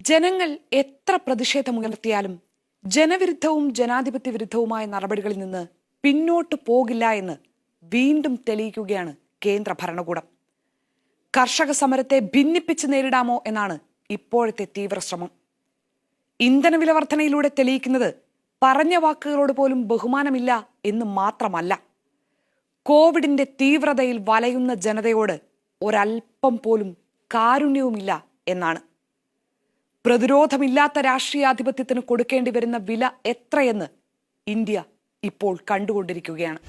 ജനങ്ങൾ എത്ര പ്രതിഷേധമുയർത്തിയാലും ജനവിരുദ്ധവും ജനാധിപത്യ വിരുദ്ധവുമായ നടപടികളിൽ നിന്ന് പിന്നോട്ട് പോകില്ല എന്ന് വീണ്ടും തെളിയിക്കുകയാണ് കേന്ദ്ര ഭരണകൂടം. കർഷക സമരത്തെ ഭിന്നിപ്പിച്ച് നേരിടാമോ എന്നാണ് ഇപ്പോഴത്തെ തീവ്രശ്രമം. ഇന്ധനവില വർധനയിലൂടെ തെളിയിക്കുന്നത് പറഞ്ഞ വാക്കുകളോട് പോലും ബഹുമാനമില്ല എന്ന് മാത്രമല്ല, കോവിഡിന്റെ തീവ്രതയിൽ വലയുന്ന ജനതയോട് ഒരൽപ്പം പോലും കാരുണ്യവുമില്ല എന്നാണ്. പ്രതിരോധമില്ലാത്ത രാഷ്ട്രീയാധിപത്യത്തിന് കൊടുക്കേണ്ടി വരുന്ന വില എത്രയെന്ന് ഇന്ത്യ ഇപ്പോൾ കണ്ടുകൊണ്ടിരിക്കുകയാണ്.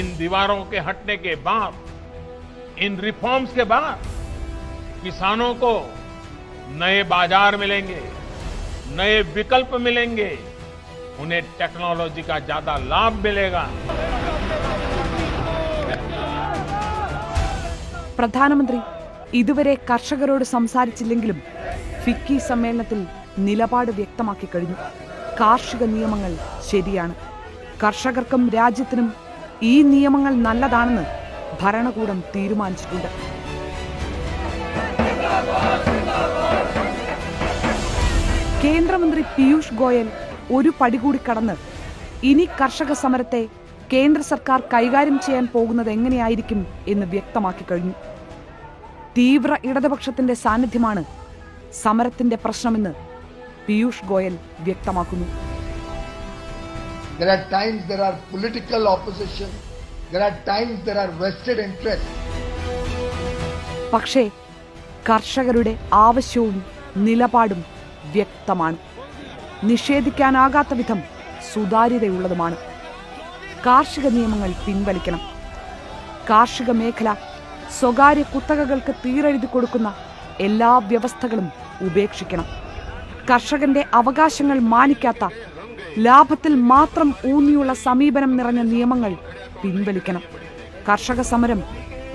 इन दीवारों के हटने के बाद, इन रिफॉर्म्स के बाद किसानों को नए बाजार मिलेंगे, नए विकल्प मिलेंगे, उन्हें टेक्नोलॉजी का ज्यादा लाभ मिलेगा. പ്രധാനമന്ത്രി ഇതുവരെ കർഷകരോട് സംസാരിച്ചില്ലെങ്കിലും ഫിക്കി സമ്മേളനത്തിൽ നിലപാട് വ്യക്തമാക്കി കഴിഞ്ഞു. കാർഷിക നിയമങ്ങൾ ശരിയാണ്, കർഷകർക്കും രാജ്യത്തിനും ഈ നിയമങ്ങൾ നല്ലതാണെന്ന് ഭരണകൂടം തീരുമാനിച്ചിട്ടുണ്ട്. കേന്ദ്രമന്ത്രി പീയൂഷ് ഗോയൽ ഒരു പടി കൂടി കടന്ന് ഇനി കർഷക സമരത്തെ കേന്ദ്ര സർക്കാർ കൈകാര്യം ചെയ്യാൻ പോകുന്നത് എങ്ങനെയായിരിക്കും എന്ന് വ്യക്തമാക്കി കഴിഞ്ഞു. തീവ്ര ഇടതുപക്ഷത്തിന്റെ സാന്നിധ്യമാണ് സമരത്തിന്റെ പ്രശ്നമെന്ന് പീയൂഷ് ഗോയൽ വ്യക്തമാക്കുന്നു. There are times there are political opposition. There are times there are vested interests. പക്ഷേ കർഷകരുടെ ആവശ്യവും നിലപാടും വ്യക്തമാണ്, നിഷേധിക്കാനാകാത്ത വിധം സുതാര്യതയുള്ളതുമാണ്. കാർഷിക നിയമങ്ങൾ പിൻവലിക്കണം. കാർഷിക മേഖല സ്വകാര്യ കുത്തകകൾക്ക് തീരെഴുതി കൊടുക്കുന്ന എല്ലാ വ്യവസ്ഥകളും ഉപേക്ഷിക്കണം. കർഷകന്റെ അവകാശങ്ങൾ മാനിക്കാത്ത, ലാഭത്തിൽ മാത്രം ഊന്നിയുള്ള സമീപനം നിറഞ്ഞ നിയമങ്ങൾ പിൻവലിക്കണം. കർഷക സമരം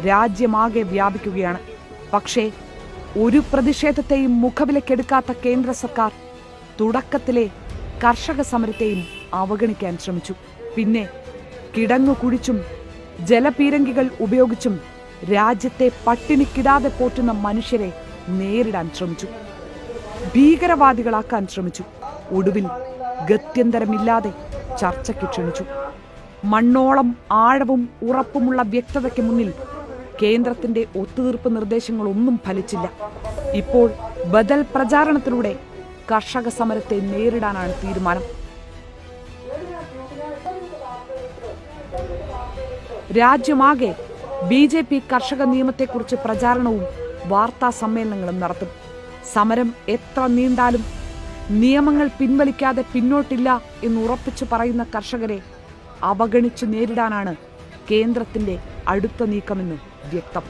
രാജ്യമാകെ വ്യാപിക്കുകയാണ്. പക്ഷേ ഒരു പ്രതിഷേധത്തെയും മുഖവിലക്കെടുക്കാത്ത കേന്ദ്ര സർക്കാർ തുടക്കത്തിലെ കർഷക സമരത്തെയും അവഗണിക്കാൻ ശ്രമിച്ചു. പിന്നെ കിടങ്ങു കുഴിച്ചും ജലപീരങ്കികൾ ഉപയോഗിച്ചും രാജ്യത്തെ പട്ടിണിക്കിടാതെ പോറ്റുന്ന മനുഷ്യരെ നേരിടാൻ ശ്രമിച്ചു. ഭീകരവാദികളാക്കാൻ ശ്രമിച്ചു. ഒടുവിൽ ഗത്യന്തരമില്ലാതെ ചർച്ചയ്ക്ക് ക്ഷണിച്ചു. മണ്ണോളം ആഴവും ഉറപ്പുമുള്ള വ്യക്തതയ്ക്ക് മുന്നിൽ കേന്ദ്രത്തിന്റെ ഒത്തുതീർപ്പ് നിർദ്ദേശങ്ങളൊന്നും ഫലിച്ചില്ല. ഇപ്പോൾ ബദൽ പ്രചാരണത്തിലൂടെ കർഷക സമരത്തെ നേരിടാനാണ് തീരുമാനം. രാജ്യമാകെ BJP കർഷക നിയമത്തെക്കുറിച്ച് പ്രചാരണവും വാർത്താ സമ്മേളനങ്ങളും നടത്തും. സമരം എത്ര നീണ്ടാലും നിയമങ്ങൾ പിൻവലിക്കാതെ പിന്നോട്ടില്ല എന്ന് ഉറപ്പിച്ചു പറയുന്ന കർഷകരെ അവഗണിച്ചു നേരിടാനാണ് കേന്ദ്രത്തിന്റെ അടുത്ത നീക്കമെന്ന് വ്യക്തം.